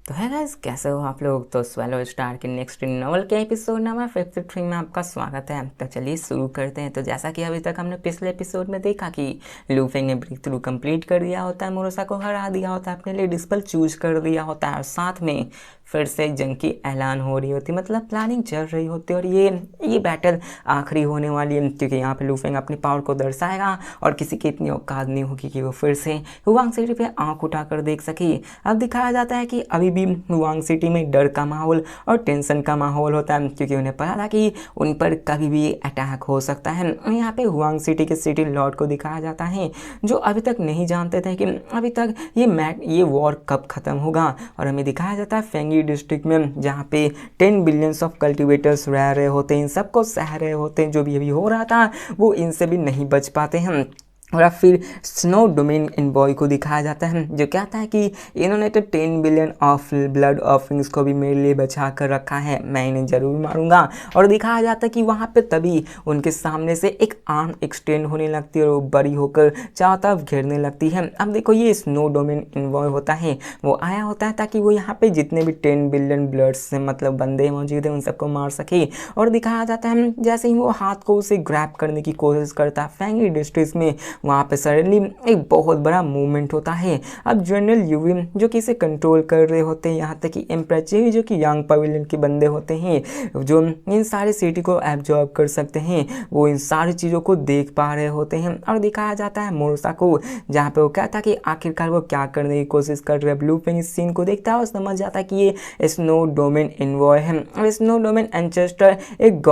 तो है गाइस, कैसे हो आप लोग। तो स्वेलो स्टार के नेक्स्ट नॉवल के एपिसोड नंबर 53 में आपका स्वागत है। तो चलिए शुरू करते हैं। तो जैसा कि अभी तक हमने पिछले एपिसोड में देखा कि लूफे ने ब्रेक थ्रू कंप्लीट कर दिया होता है, मोरोसा को हरा दिया होता है, अपने लिए डिस्पल चूज कर दिया होता है और साथ में फिर से जंग की ऐलान हो रही होती, मतलब प्लानिंग चल रही होती है। और ये बैटल आखिरी होने वाली है, क्योंकि यहाँ पे लूफेंग अपनी पावर को दर्शाएगा और किसी की इतनी औकात नहीं होगी कि वो फिर से हुआंग सिटी पे आंख उठाकर देख सके। अब दिखाया जाता है कि अभी भी हुआंग सिटी में डर का माहौल और टेंशन का माहौल होता है, क्योंकि उन्हें पता था कि उन पर कभी भी अटैक हो सकता है। यहाँ पे हुआंग सिटी के सिटी लॉर्ड को दिखाया जाता है, जो अभी तक नहीं जानते थे कि अभी तक ये वॉर कब खत्म होगा। और हमें दिखाया जाता है फेंगी डिस्ट्रिक्ट में, जहाँ पे 10 बिलियंस ऑफ कल्टिवेटर्स रह रहे होते हैं, इन सबको सह रहे होते हैं। जो भी अभी हो रहा था वो इनसे भी नहीं बच पाते हैं। और अब फिर स्नो डोमेन एनवॉय को दिखाया जाता है, जो कहता है कि इन्होंने तो 10 बिलियन ऑफ ब्लड ऑफरिंग्स को भी मेरे लिए बचा कर रखा है, मैं इन्हें ज़रूर मारूंगा। और दिखाया जाता है कि वहाँ पे तभी उनके सामने से एक आर्म एक्सटेंड होने लगती है और वो बड़ी होकर चारों तरफ घेरने लगती है। अब देखो, ये स्नो डोमेन एनवॉय होता है, वो आया होता है ताकि वो यहाँ पे जितने भी 10 बिलियन ब्लड से मतलब बंदे मौजूद हैं उन सबको मार सके। और दिखाया जाता है जैसे ही वो हाथ को उसे ग्रैब करने की कोशिश करता है फेंगी डिस्ट्रिक्ट में, वहाँ पे सडनली एक बहुत बड़ा मूवमेंट होता है। अब जनरल यूवी जो कि इसे कंट्रोल कर रहे होते हैं, यहाँ तक कि एम्परर चेवी जो कि यांग पवेलियन के बंदे होते हैं, जो इन सारी सिटी को एब्जॉर्ब कर सकते हैं, वो इन सारी चीज़ों को देख पा रहे होते हैं। और दिखाया जाता है मोरोसा को, जहाँ पे वो कहता है कि आखिरकार वो क्या करने की कोशिश कर रहे हैं। ब्लूफिंग इस सीन को देखता है और समझ जाता है कि ये स्नो डोमेन एनवॉय है। और स्नो डोमेन एंचेस्टर एक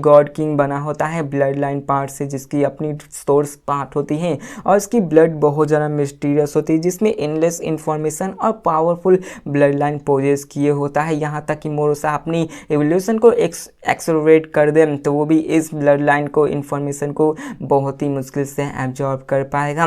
गॉड किंग बना होता है ब्लड लाइन पार्ट से, जिसकी अपनी सोर्स पार्ट होती हैं और इसकी ब्लड बहुत ज़्यादा मिस्टीरियस होती है, जिसमें इनलेस इंफॉर्मेशन और पावरफुल ब्लड लाइन पोजेस किए होता है। यहाँ तक कि मोरोसा अपनी एवोल्यूशन को एक्सेलरेट कर दे तो वो भी इस ब्लड लाइन को इंफॉर्मेशन को बहुत ही मुश्किल से एब्जॉर्ब कर पाएगा।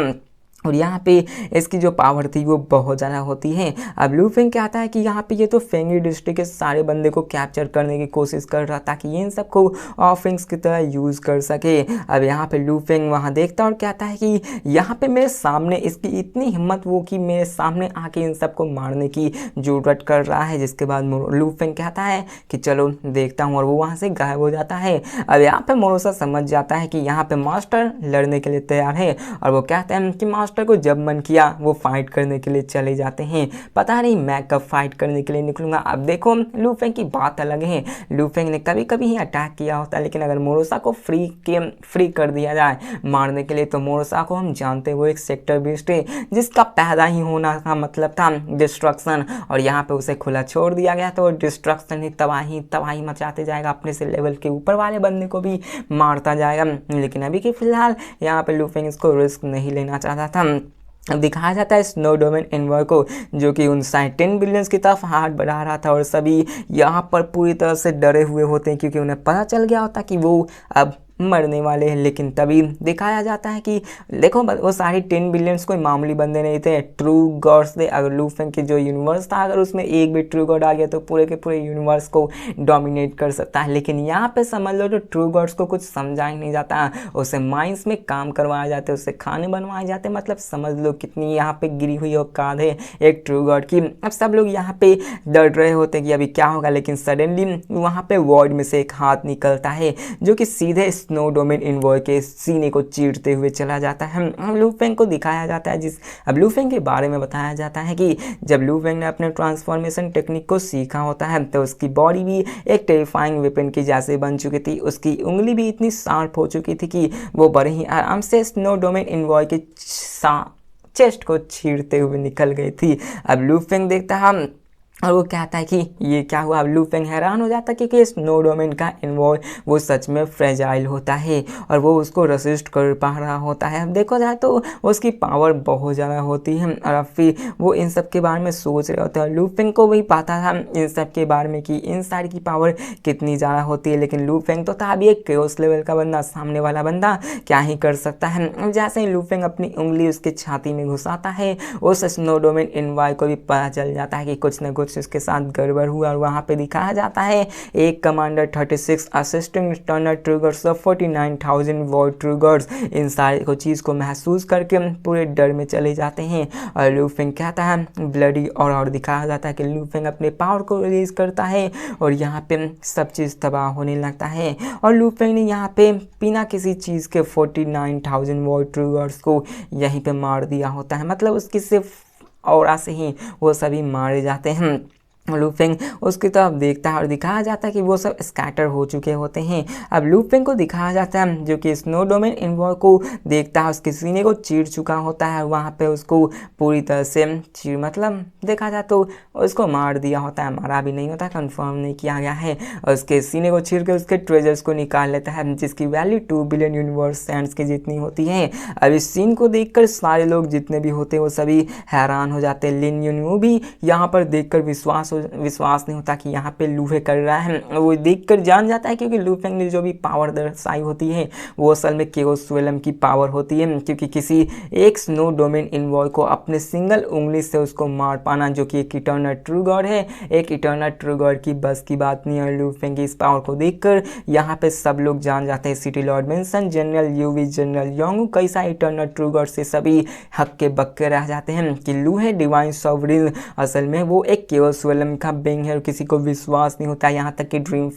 और यहाँ पे इसकी जो पावर थी वो बहुत ज़्यादा होती है। अब लूफिंग क्या आता है कि यहाँ पे ये तो फेंगी डिस्ट्रिक्ट के सारे बंदे को कैप्चर करने की कोशिश कर रहा ताकि ये इन सबको ऑफरिंग्स की तरह यूज़ कर सके। अब यहाँ पे लूफिंग वहाँ देखता और कहता है कि यहाँ पे मेरे सामने इसकी इतनी हिम्मत वो कि मेरे सामने आके इन सबको मारने की जरूरत कर रहा है। जिसके बाद लूफिंग कहता है कि चलो देखता हूँ, और वो वहाँ से गायब हो जाता है। अब यहाँ पे मोरोसा समझ जाता है कि यहाँ पे मास्टर लड़ने के लिए तैयार है, और वो कहते हैं कि मास्टर को जब मन किया वो फाइट करने के लिए चले जाते हैं। पता नहीं मैं कब फाइट करने के लिए निकलूंगा। अब देखो, लूफेंग की बात अलग है, लूफेंग ने कभी कभी ही अटैक किया होता है, लेकिन अगर मोरोसा को फ्री कर दिया जाए मारने के लिए, तो मोरोसा को हम जानते हैं वो एक सेक्टर बीस्ट है, जिसका पैदा ही होना का मतलब था डिस्ट्रक्शन। और यहाँ पे उसे खुला छोड़ दिया गया तो डिस्ट्रक्शन ही तबाही मचाते जाएगा, अपने से लेवल के ऊपर वाले बंदे को भी मारता जाएगा। लेकिन अभी के फिलहाल यहाँ पे लूफेंग इसको रिस्क नहीं लेना चाहता था। अब दिखाया जाता है स्नो डोमेन एनवॉय को, जो कि उन 10 बिलियंस की तरफ हाथ बढ़ा रहा था, और सभी यहाँ पर पूरी तरह से डरे हुए होते हैं, क्योंकि उन्हें पता चल गया होता कि वो अब मरने वाले हैं। लेकिन तभी दिखाया जाता है कि देखो, वो सारे 10 बिलियंस कोई मामूली बंदे नहीं थे, ट्रू गॉड्स थे। अगर लूफेंग की जो यूनिवर्स था, अगर उसमें एक भी ट्रू गॉड आ गया तो पूरे के पूरे यूनिवर्स को डोमिनेट कर सकता है। लेकिन यहाँ पे समझ लो, तो ट्रू गॉड्स को कुछ समझा ही नहीं जाता, उसे माइंस में काम करवाए जाते, उससे खाने बनवाए जाते। मतलब समझ लो कितनी यहाँ पे गिरी हुई औकात है एक ट्रू गॉड की। अब सब लोग यहाँ पे डर रहे होते हैं कि अभी क्या होगा, लेकिन सडनली वहाँ पे वॉर्ड में से एक हाथ निकलता है, जो कि सीधे स्नो डोमेन एनवॉय के सीने को चीरते हुए चला जाता है। लूफेंग को दिखाया जाता है अब लूफेंग के बारे में बताया जाता है कि जब लूफेंग ने अपने ट्रांसफॉर्मेशन टेक्निक को सीखा होता है, तो उसकी बॉडी भी एक टेरिफाइंग वेपन की जैसे बन चुकी थी, उसकी उंगली भी इतनी शार्प हो चुकी थी कि वो बड़े ही आराम से स्नो डोमेन एनवॉय के चेस्ट को चीरते हुए निकल गई थी। अब लूफेंग देखता है और वो कहता है कि ये क्या हुआ। अब लूफेंग हैरान हो जाता है, क्योंकि स्नो डोमेन का एनवॉय वो सच में फ्रेजाइल होता है और वो उसको रेसिस्ट कर पा रहा होता है। अब देखो जाए तो उसकी पावर बहुत ज़्यादा होती है, और फिर वो इन सब के बारे में सोच रहे होते हैं। लूफेंग को भी पता था इन सब के बारे में कि इन सारी की पावर कितनी ज़्यादा होती है, लेकिन लूफेंग तो था अभी एक केओस लेवल का बंदा, सामने वाला बंदा क्या ही कर सकता है। जैसे ही लूफेंग अपनी उंगली उसके छाती में घुसाता है, उस स्नो डोमेन एनवॉय को भी पता चल जाता है कि कुछ न कुछ कुछ उसके साथ गड़बड़ हुआ और वहाँ पे दिखाया जाता है एक commander 36 assisting internal triggers of 49,000 watt triggers इन सारे को चीज़ को महसूस करके पूरे डर में चले जाते हैं। और लू फेंग कहता है ब्लडी और दिखाया जाता है कि लू फेंग अपने पावर को रिलीज करता है और यहाँ पे सब चीज़ तबाह होने लगता है। और लू फेंग ने यहाँ पे बिना किसी चीज़ के 49,000 वॉट ट्रिगर्स को यहीं पे मार दिया होता है, मतलब उसकी सिर्फ ऑरा से ही वो सभी मारे जाते हैं। लू फेंग उसकी तरफ देखता है और दिखाया जाता है कि वो सब स्कैटर हो चुके होते हैं। अब लू फेंग को दिखाया जाता है जो कि स्नो डोमेन इन्वॉय को देखता है, उसके सीने को चीर चुका होता है, वहाँ पे उसको पूरी तरह से चीर मतलब देखा जाए तो उसको मार दिया होता है, मारा भी नहीं होता, कंफर्म नहीं किया गया है। और उसके सीने को चीर के उसके ट्रेजर्स को निकाल लेता है जिसकी वैल्यू 2 बिलियन यूनिवर्स सेंट्स की जितनी होती है। अब इस सीन को देखकर सारे लोग जितने भी होते हैं वो सभी हैरान हो जाते हैं। लिन यून भी यहाँ पर देखकर विश्वास नहीं होता कि यहाँ पे लू फेंग कर रहा है, वो देखकर जान जाता है क्योंकि लू फेंग ने जो भी पावर दर्शाई होती है वो असल में केओस रियल्म की पावर होती है, क्योंकि किसी एक स्नो डोमेन इन्वॉय को अपने सिंगल उंगली से उसको मार पाना जो कि एक इटर्नल ट्रू गॉड है, एक इटर्नल ट्रू गॉड की बस की बात नहीं है। लू फेंग की इस पावर को देखकर यहाँ पे सब लोग जान जाते हैं, सिटी लॉर्ड मेंसन, जनरल यूवी, जनरल योंगू, कई सारे इटर्नल ट्रू गॉड से सभी हक्के बक्के रह जाते हैं कि लू है डिवाइन सॉवरेन, असल में वो एक केओस रियल्म का बिंग है और किसी को विश्वास नहीं होता। यहाँ तक कि ड्रीम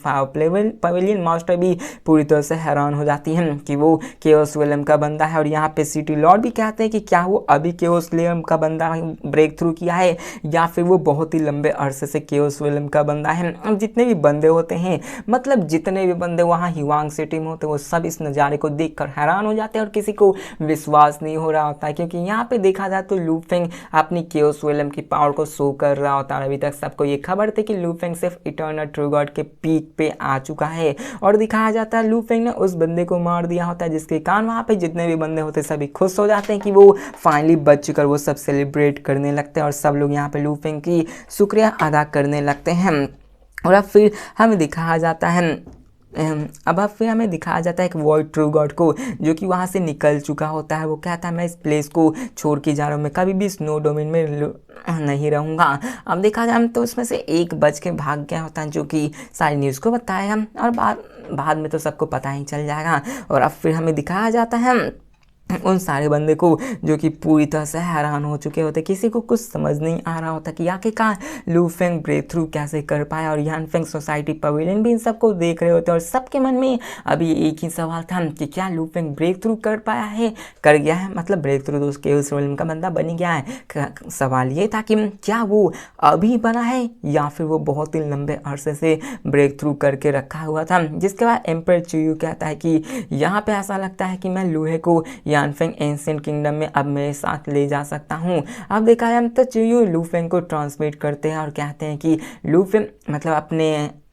पवेलियन मास्टर भी पूरी तरह से हैरान हो जाती हैं कि वो केओस रियल्म का बंदा है। और यहाँ पे सिटी लॉर्ड भी कहते हैं कि क्या वो अभी केओस रियल्म का बंदा ब्रेक थ्रू किया है या फिर वो बहुत ही लंबे अरसे से केओस रियल्म का बंदा है। अब जितने भी बंदे होते हैं, मतलब जितने भी बंदे वहाँ हिवांग सिटी में होते हैं, वो सब इस नज़ारे को देखकर हैरान हो जाते हैं और किसी को विश्वास नहीं हो रहा होता है, क्योंकि यहाँ पे देखा जाए तो लू फेंग अपनी केओस रियल्म की पावर को शो कर रहा होता है। अभी तक सबको ये खबर थी कि लू फेंग सिर्फ इटर्नल ट्रू गॉड के पीक पे आ चुका है और दिखाया जाता है लू फेंग ने उस बंदे को मार दिया होता है, जिसके कारण वहाँ पे जितने भी बंदे होते हैं सभी खुश हो जाते हैं कि वो फाइनली बच चुका, वो सब सेलिब्रेट करने लगते हैं और सब लोग यहाँ पे लू फेंग की शुक्रिया अदा करने लगते हैं। और अब फिर हमें दिखाया जाता है फिर हमें दिखाया जाता है एक वॉइड ट्रू गॉड को जो कि वहाँ से निकल चुका होता है। वो कहता है मैं इस प्लेस को छोड़ के जा रहा हूँ, मैं कभी भी स्नो डोमेन में नहीं रहूँगा। अब देखा जाए तो उसमें से एक बच के भाग गया होता है जो कि सारी न्यूज़ को बताया और बाद में तो सबको पता ही चल जाएगा। और अब फिर हमें दिखाया जाता है उन सारे बंदे को जो कि पूरी तरह से हैरान हो चुके होते, किसी को कुछ समझ नहीं आ रहा होता कि आखिरकार लू फेंग ब्रेक थ्रू कैसे कर पाया। और यान फेंग सोसाइटी पवेलियन भी इन सबको देख रहे होते और सबके मन में अभी एक ही सवाल था कि क्या लू फेंग ब्रेक थ्रू कर पाया है, कर गया है, मतलब ब्रेक थ्रू तो उसके उस रोल का बंदा बन गया है। सवाल ये था कि क्या वो अभी बना है या फिर वो बहुत ही लंबे अरसे से ब्रेक थ्रू करके रखा हुआ था। जिसके बाद एम्पर चुयू कहता है कि यहाँ पे ऐसा लगता है कि मैं लूहे को यान फेंग एंशिएंट किंगडम में अब मेरे साथ ले जा सकता हूँ। अब देखा जाए तो चुयू लू फेंग को ट्रांसमिट करते हैं और कहते हैं कि लू फेंग मतलब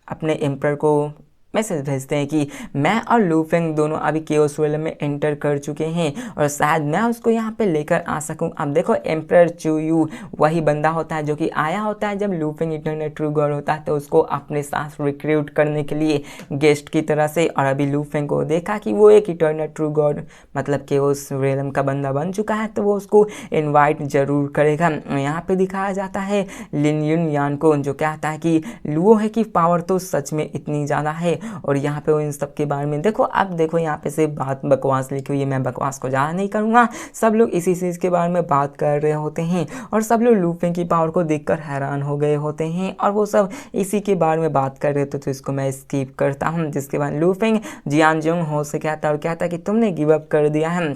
अपने एम्पर को मैसेज भेजते हैं कि मैं और लू फेंग दोनों अभी केओस रियल्म में एंटर कर चुके हैं और शायद मैं उसको यहाँ पे लेकर आ सकूँ। अब देखो एम्परर चुयू वही बंदा होता है जो कि आया होता है जब लू फेंग इटर्नल ट्रू गॉड होता है तो उसको अपने साथ रिक्रूट करने के लिए गेस्ट की तरह से। और अभी लू फेंग को देखा कि वो एक इटर्नल ट्रू गॉड मतलब केओस रियल्म का बंदा बन चुका है तो वो उसको इन्वाइट जरूर करेगा। यहाँ पे दिखाया जाता है लिन यून यान को जो कहता है कि लुओ है की पावर तो सच में इतनी ज़्यादा है और यहाँ पे वो इन सब के बारे में देखो। अब देखो यहाँ पे से बात बकवास लिखी हुई है, मैं बकवास को ज़्यादा नहीं करूँगा। सब लोग इसी चीज़ के बारे में बात कर रहे होते हैं और सब लोग लू फेंग की पावर को देखकर हैरान हो गए होते हैं और वो सब इसी के बारे में बात कर रहे थे तो इसको मैं स्किप करता हूँ। जिसके बाद लू फेंग जियान जोंग हो से कहता है और कहता है कि तुमने गिव अप कर दिया है।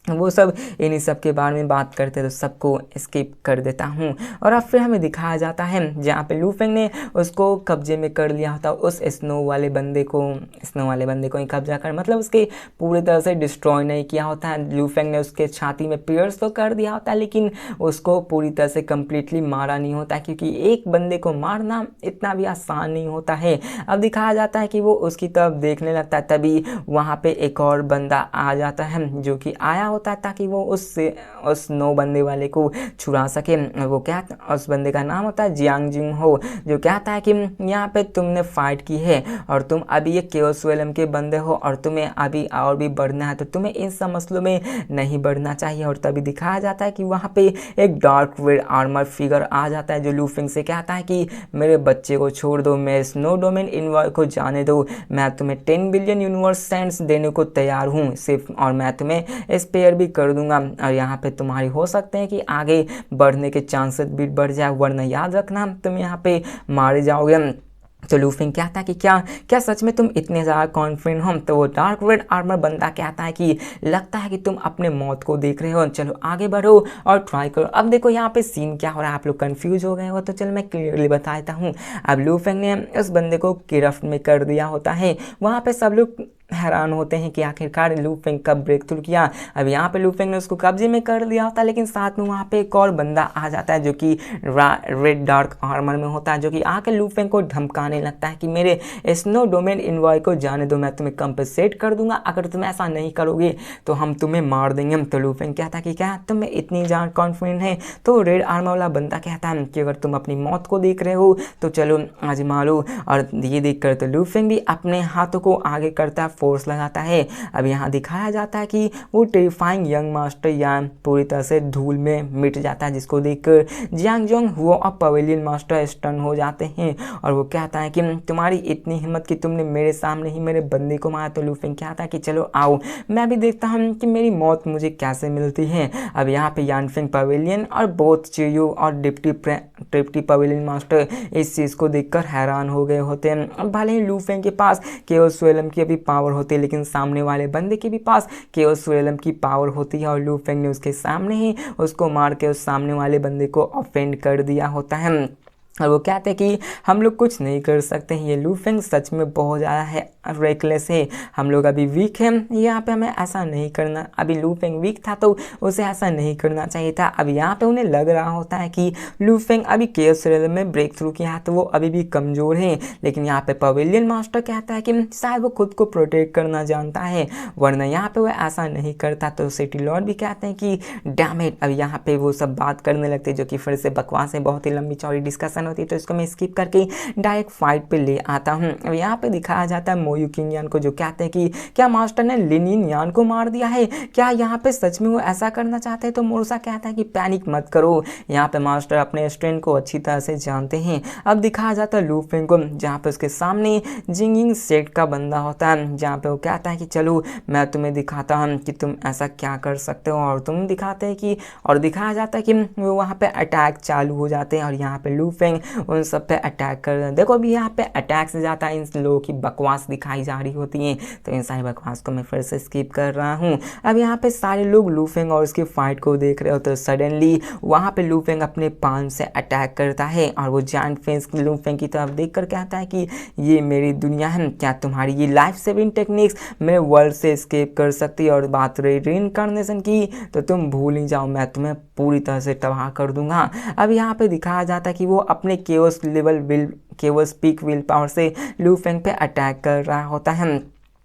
वो सब इन्हीं सब के बारे में बात करते तो सबको स्किप कर देता हूँ। और अब फिर हमें दिखाया जाता है जहाँ पे लू फेंग ने उसको कब्जे में कर लिया होता उस स्नो वाले बंदे को ही कब्जा कर मतलब उसके पूरी तरह से डिस्ट्रॉय नहीं किया होता है। लू फेंग ने उसके छाती में पियर्स तो कर दिया होता है लेकिन उसको पूरी तरह से कम्प्लीटली मारा नहीं होता क्योंकि एक बंदे को मारना इतना भी आसान नहीं होता है। अब दिखाया जाता है कि वो उसकी तरफ देखने लगता है तभी वहाँ पे एक और बंदा आ जाता है जो कि आया होता है ताकि वो उस 9 बंदे वाले को छुड़ा सके। वो क्या, उस बंदे का नाम होता है जियांग जिंग हो, जो कहता है कि यहाँ पे तुमने फाइट की है और तुम अभी ये केओस रियल्म के बंदे हो और तुम्हें अभी और भी बढ़ना है, तो तुम्हें इन सब मसलों में नहीं बढ़ना चाहिए। और तभी दिखाया जाता है कि वहाँ पे एक डार्क रेड आर्मर फिगर आ जाता है जो लू फेंग से कहता है कि मेरे बच्चे को छोड़ दो, मैं स्नो डोमेन इनवॉय को जाने दो, मैं तुम्हें 10 बिलियन यूनिवर्स सेंट्स देने को तैयार हूँ सिर्फ, और मैं तुम्हें स्पेयर भी कर दूंगा। और यहाँ पे तुम्हारी हो सकते हैं कि आगे बढ़ने के चांसेस भी बढ़ जाए, वरना याद रखना तुम यहाँ पे मारे जाओगे। तो लू फेंग कहता है कि क्या क्या सच में तुम इतने ज़्यादा कॉन्फिडेंट हो? तो वो डार्क रेड आर्मर बंदा कहता है कि लगता है कि तुम अपने मौत को देख रहे हो, चलो आगे बढ़ो और ट्राई करो। अब देखो यहाँ पे सीन क्या हो रहा है, आप लोग कंफ्यूज हो गए हो, तो चलो मैं क्लियरली बता देता हूँ। अब लू फेंग ने उस बंदे को गिरफ्त में कर दिया होता है। वहाँ पे सब लोग हैरान होते हैं कि आखिरकार लू फेंग कब ब्रेक थ्रू किया। अब यहाँ पे लू फेंग ने उसको कब्जे में कर लिया होता है, लेकिन साथ में वहाँ पे एक और बंदा आ जाता है जो कि रेड डार्क आर्मर में होता है, जो कि आके लू फेंग को धमकाने लगता है कि मेरे स्नो डोमेन इनवॉय को जाने दो, मैं तुम्हें कंपनसेट कर दूंगा, अगर तुम ऐसा नहीं करोगे तो हम तुम्हें मार देंगे। तो लू फेंग कहता है कि क्या तुम में इतनी ज़्यादा कॉन्फिडेंट है? तो रेड आर्मर वाला बंदा कहता है कि अगर तुम अपनी मौत को देख रहे हो तो चलो आजमा लो। और ये देख कर तो लू फेंग भी अपने हाथों को आगे करता है, फोर्स लगाता है। अब यहाँ दिखाया जाता है कि वो टेरिफाइंग यंग मास्टर यान पूरी तरह से धूल में मिट जाता है, जिसको देखकर जियांग जोंग हुओ और पवेलियन मास्टर स्टन हो जाते हैं। और वो कहता है कि तुम्हारी इतनी हिम्मत कि तुमने मेरे सामने ही मेरे बंदे को मारा। तो लू फेंग कहता है कि चलो आओ, मैं भी देखता हूँ कि मेरी मौत मुझे कैसे मिलती है। अब यहाँ पे यानफेंग पवेलियन और बोथ चियो और डिप्टी पवेलियन मास्टर इस चीज़ को देखकर हैरान हो गए होते हैं। भले ही लू फेंग के पास केओस रियल्म की अभी पावर होती है, लेकिन सामने वाले बंदे के भी पास केओस रियल्म की पावर होती है, और लू फेंग ने उसके सामने ही उसको मार के उस सामने वाले बंदे को ऑफेंड कर दिया होता है। और वो कहते हैं कि हम लोग कुछ नहीं कर सकते हैं, ये लू फेंग सच में बहुत ज़्यादा है रेकलेस है, हम लोग अभी वीक हैं, यहाँ पे हमें ऐसा नहीं करना। अभी लू फेंग वीक था तो उसे ऐसा नहीं करना चाहिए था। अब यहाँ पे उन्हें लग रहा होता है कि लू फेंग अभी केओस रियल्म में ब्रेक थ्रू किया है तो वो अभी भी कमज़ोर है, लेकिन यहाँ पे पवेलियन मास्टर कहता है कि शायद वो खुद को प्रोटेक्ट करना जानता है, वरना यहाँ पे वो ऐसा नहीं करता। तो सिटी लॉर्ड भी कहते हैं कि डैम इट। अब यहाँ पे वो सब बात करने लगते हैं जो कि फिर से बकवास है, बहुत ही लंबी चौड़ी डिस्कशन होती है, तो इसको मैं स्किप करके डायरेक्ट फाइट पे ले आता हूँ। अब यहाँ पे दिखाया जाता है मोयू किंग यान को, जो कहते हैं कि क्या मास्टर ने लिनिन यान को मार दिया है, क्या यहाँ पे सच में वो ऐसा करना चाहते हैं? तो मोरसा कहता है कि पैनिक मत करो, यहाँ पे मास्टर अपने स्ट्रेंथ को अच्छी तरह से जानते हैं। अब दिखाया जाता है लू फेंग को, जहाँ पे उसके सामने जिंगिंग सेट का बंदा होता है, जहाँ पे वो कहता है कि चलो मैं तुम्हें दिखाता हूँ कि तुम ऐसा क्या कर सकते हो, और तुम दिखाते हैं कि, और दिखाया जाता है कि वो वहाँ पे अटैक चालू हो जाते हैं, और यहाँ पे लू फेंग उन सब पे अटैक कर रहे हैं। देखो अभी यहाँ पे अटैक से ज़्यादा इन लोगों की बकवास दिखाई जा रही होती है, तो इन सारी बकवास को मैं फिर से स्किप कर रहा हूँ। अब यहाँ पे सारे लोग लू फेंग और उसकी फाइट को देख रहे हो, तो सडनली वहाँ पे लू फेंग अपने पाम से अटैक करता है, और वो जायंट फेंस लू फेंग की तरफ देख कर कहता है कि ये मेरी दुनिया है, क्या तुम्हारी ये लाइफ सेविंग टेक्निक्स मेरे वर्ल्ड से एस्केप कर सकती है? और बात रही रीइंकार्नेशन की तो तुम भूल ही जाओ, मैं तुम्हें पूरी तरह से तबाह कर दूंगा। अब यहाँ पे दिखाया जाता है कि वो अपने केओस पीक विल पावर से लू फेंग पे अटैक कर रहा होता है,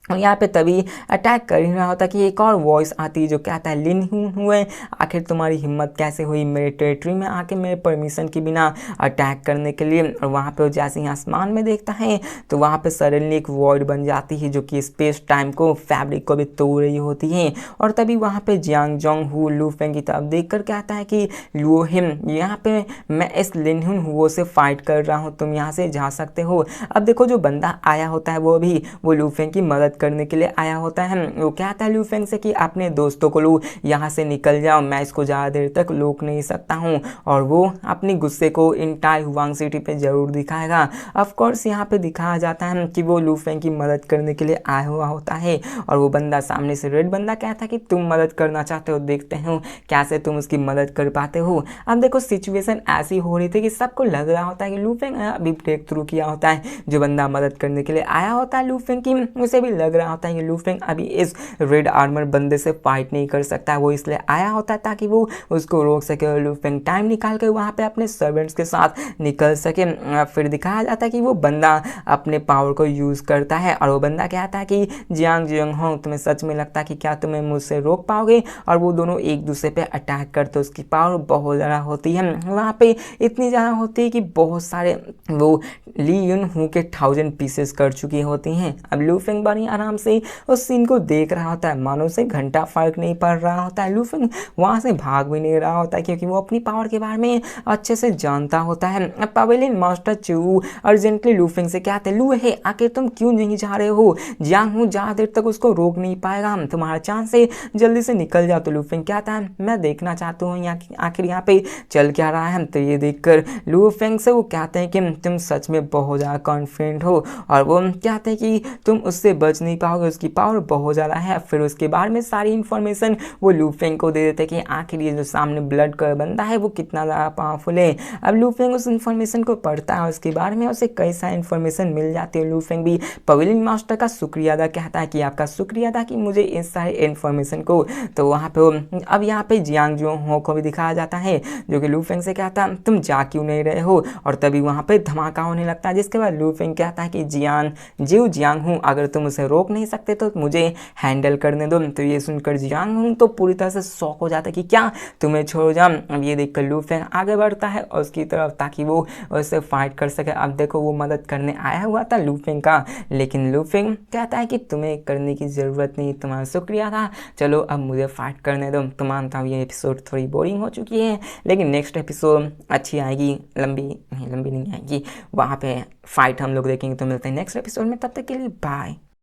और यहाँ पे तभी अटैक कर ही रहा होता कि एक और वॉइस आती है जो कहता है लिन हुए, आखिर तुम्हारी हिम्मत कैसे हुई मेरे टेरिटरी में आके मेरे परमिशन के बिना अटैक करने के लिए? और वहाँ पे वो जैसे ही आसमान में देखता है तो वहाँ पे सडनली एक वॉइड बन जाती है जो कि स्पेस टाइम को फैब्रिक को भी तोड़ रही होती है, और तभी वहाँ पे जियांग जोंग हु लू फेंग की तरफ देख कर कहता है कि लू हिम, यहाँ पे मैं इस लिन हुओ से फाइट कर रहा हूँ, तुम यहाँ से जा सकते हो। अब देखो जो बंदा आया होता है वो लू फेंग की मदद करने के लिए आया होता है। वो कहता है लू फेंग से कि अपने दोस्तों को लो यहाँ से निकल जाओ, मैं इसको ज़्यादा देर तक रोक नहीं सकता हूँ, और वो अपनी गुस्से को इंटायर हुआंग सिटी पे जरूर दिखाएगा। ऑफ कोर्स यहाँ पे दिखाया जाता है कि वो लू फेंग की मदद करने के लिए आया हुआ होता है, और वो बंदा सामने से रेड बंदा कहता है कि तुम मदद करना चाहते हो, देखते हो कैसे तुम उसकी मदद कर पाते हो। अब देखो सिचुएशन ऐसी हो रही थी कि सबको लग रहा होता है कि लू फेंग अभी ब्रेक थ्रू किया होता है, जो बंदा मदद करने के लिए आया होता है लू फेंग की, उसे भी लग रहा होता है कि लूफेंग अभी इस रेड आर्मर बंदे से फाइट नहीं कर सकता। वो इसलिए आया होता है ताकि वो उसको रोक सके और लूफेंग टाइम निकाल कर वहाँ पे अपने सर्वेंट्स के साथ निकल सके। फिर दिखाया जाता है कि वो बंदा अपने पावर को यूज़ करता है और वो बंदा कहता है कि जियांग जियांग हो, तुम्हें सच में लगता है कि क्या तुम्हें मुझसे रोक पाओगे? और वो दोनों एक दूसरे पे अटैक करते। उसकी पावर बहुत ज़्यादा होती है, वहाँ पे इतनी ज़्यादा होती है कि बहुत सारे वो ली यून हू के 1000 पीसेस कर चुकी होती हैं। अब लूफेंग बड़ी आराम से उस सीन को देख रहा होता है, मानो से घंटा फर्क नहीं पड़ रहा होता है। लूफेंग वहाँ से भाग भी नहीं रहा होता है क्योंकि वो अपनी पावर के बारे में अच्छे से जानता होता है। अब पवेलियन मास्टर चू अर्जेंटली लूफेंग से कहते हैं, लू है आखिर तुम क्यों नहीं जा रहे हो? जियांग हूँ ज़्यादा देर तक उसको रोक नहीं पाएगा, तुम्हारा चांस है, जल्दी से निकल जाओ। तो लूफेंग कहता है मैं देखना चाहता हूँ आखिर यहाँ पे चल क्या रहा है। तो ये देखकर लूफेंग से वो कहते हैं कि तुम सच में बहुत ज़्यादा कॉन्फिडेंट हो और वो कहते हैं कि तुम उससे बच नहीं पाओगे, उसकी पावर बहुत ज़्यादा है। फिर उसके बारे में सारी इन्फॉर्मेशन वो लूफेंग को दे देते हैं कि आखिर ये जो सामने ब्लड का बंदा है वो कितना ज़्यादा पावरफुल है। अब लूफेंग उस इन्फॉर्मेशन को पढ़ता है, उसके बारे में उसे कई सारी इन्फॉर्मेशन मिल जाती है। लूफेंग भी पवेलियन मास्टर का शुक्रिया अदा कहता है कि आपका शुक्रिया अदा कि मुझे इस सारे इन्फॉर्मेशन को। तो वहाँ पे अब यहाँ पे जियांग जो हो को भी दिखाया जाता है जो कि लूफेंग से कहता है तुम जा क्यों नहीं रहे हो? और तभी वहाँ पे धमाका होने लगता है, जिसके बाद लूफेंग कहता है कि जियांग हूँ, अगर तुम उसे रोक नहीं सकते तो मुझे हैंडल करने दो। तो ये सुनकर जियांग हूँ तो पूरी तरह से शॉक हो जाता है कि क्या तुम्हें छोड़ जाऊँ? अब ये देखकर लूफेंग आगे बढ़ता है उसकी तरफ ताकि वो उससे फाइट कर सके। अब देखो वो मदद करने आया हुआ था लूफेंग का, लेकिन लूफेंग कहता है कि तुम्हें करने की ज़रूरत नहीं, तुम्हारा शुक्रिया था, चलो अब मुझे फाइट करने दो। तो मानता हूँ ये एपिसोड थोड़ी बोरिंग हो चुकी है, लेकिन नेक्स्ट एपिसोड अच्छी आएगी, लंबी नहीं आएगी, वहाँ पे फाइट हम लोग देखेंगे। तो मिलते हैं नेक्स्ट एपिसोड में, तब तक के लिए बाय।